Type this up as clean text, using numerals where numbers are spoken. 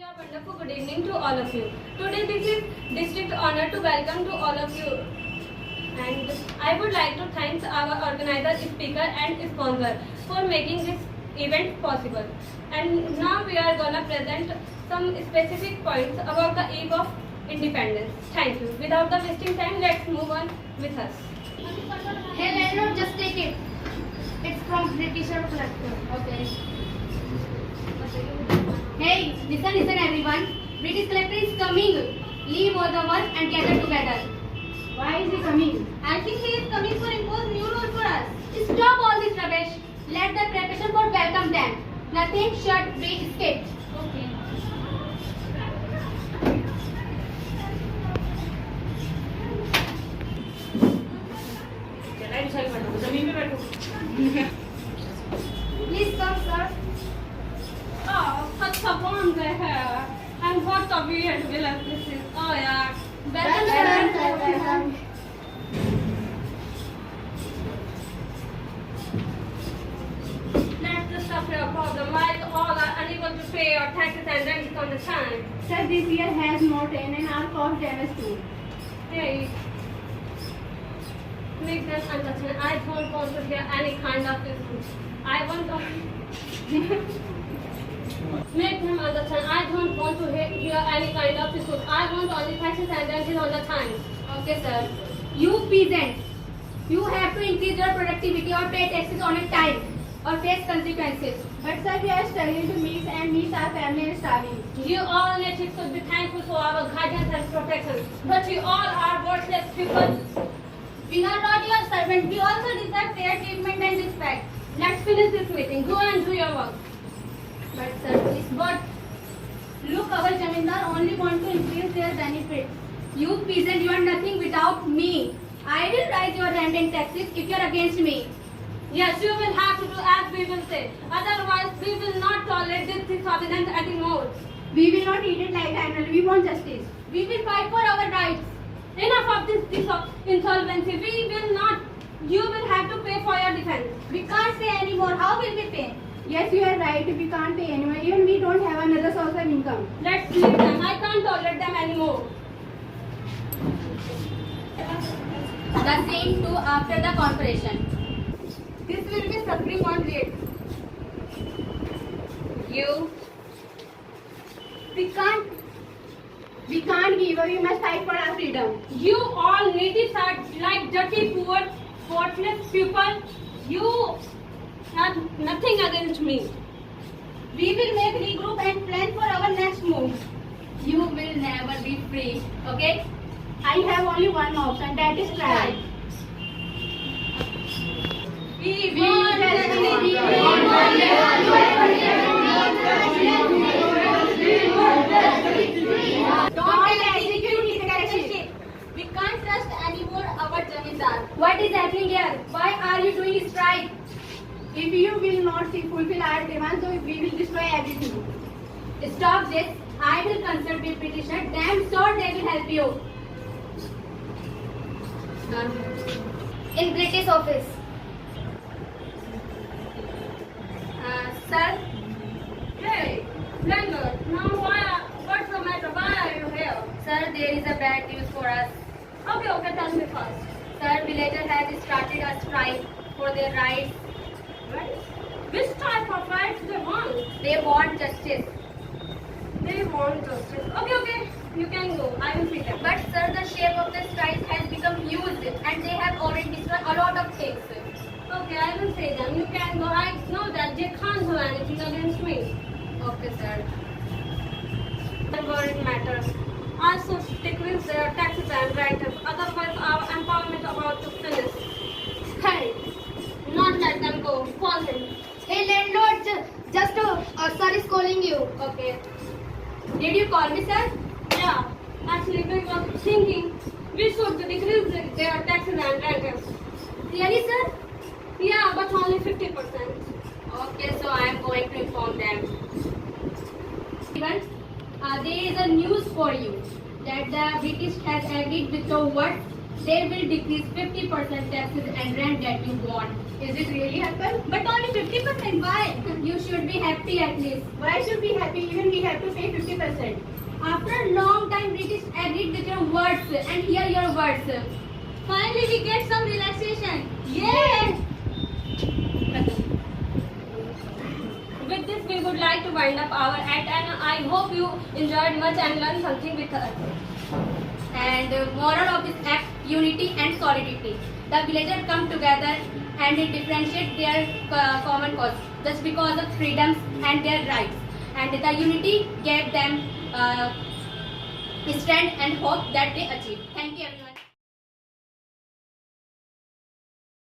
A wonderful good evening to all of you. Today this is distinct honor to welcome to all of you. And I would like to thank our organizer, speaker and sponsor for making this event possible. And now we are gonna present some specific points about the eve of independence. Thank you. Without the wasting time, let's move on with us. Hey landlord, just take it. It's from British collector. Okay. Hey, listen everyone. British collector is coming. Leave all the work and gather together. Why is he coming? I think he is coming for impose new rule for us. Stop all this rubbish. Let the preparation for welcome them. Nothing should be skipped. Okay. Please come, sir. Oh, such a warm day here. And what a weird village this is. Oh yeah. Welcome, sir. Let's discuss your problem. Why all are unable to pay your taxes and rent on the time? Sir, this year has no train and our cost damage too. Hey. Make them understand. I don't want to hear any kind of this. I want to make them understand. I don't want to hear any kind of this. I want only taxes and rent on the time. Okay, sir. You peasants, you have to increase your productivity or pay taxes on a time or face consequences. But sir, we are struggling to meet our family and starving. You all natives should be thankful for our guidance and protection. But you all are worthless people. We are not your servants. We also deserve fair treatment and respect. Let's finish this meeting. Go and do your work. But sir, please. But look, our Jamindar only want to increase their benefits. You peasant, you are nothing without me. I will raise your rent and taxes if you are against me. Yes, you will have to do as we will say. Otherwise, we will not tolerate this disobedience anymore. We will not eat it like animal. We want justice. We will fight for our rights. Enough of this insolvency. We will not. You will have to pay for your defense. We can't pay anymore. How will we pay? Yes, you are right. We can't pay anyone. Even we don't have another source of income. Let's leave them. I can't tolerate them anymore. The same too after the corporation. This will be suffering on rate. You. We can't give up. We must fight for our freedom. You all natives are like dirty, poor, worthless people. You have nothing against me. We will make regroup and plan for our next move. You will never be free, okay? I have only one option. That is strike. We want justice. Don't execute dictatorship. We can't trust anymore our Jamindar. What is happening here? Why are you doing strike? If you will not fulfill our demands, so we will destroy everything. Stop this. I will consult with petitioner. Damn sure they will help you. In British office. Sir, Hey, landlord. Now what's the matter? Why are you here? sir, there is a bad news for us. Okay, tell me first. Sir, villager has started a strike for their rights. Right? Which type of rights they want? They want justice. They want justice. Okay, you can go. I will see them. But sir, the shape of the strike has become huge and they have already destroyed a lot of things. Okay, I will say them. You can go. I know that they can't do anything against me. Okay, sir. Whatever it matters. Also decrease their taxes and rentals. Otherwise, our empowerment about to finish. Hey, not let them go. Call him. Hey landlord, sir is calling you. Okay. Did you call me, sir? Yeah, actually, we were thinking we should decrease their taxes and rentals. Really, sir? Yeah, but only 50%. Okay, so I am going to inform them. There is a news for you that the British has agreed with your words they will decrease 50% taxes and rent that you want. Is it really happen? But only 50%. Why? You should be happy at least. Why should we happy? Even we have to pay 50%. After a long time, British agreed with your words and hear your words. Finally, we get some relaxation. Yay! With this, we would like to wind up our act, and I hope you enjoyed much and learned something with us. And moral of this act, unity and solidarity. The villagers come together and differentiate their common cause just because of freedoms and their rights. And the unity gave them strength and hope that they achieved. Thank you everyone.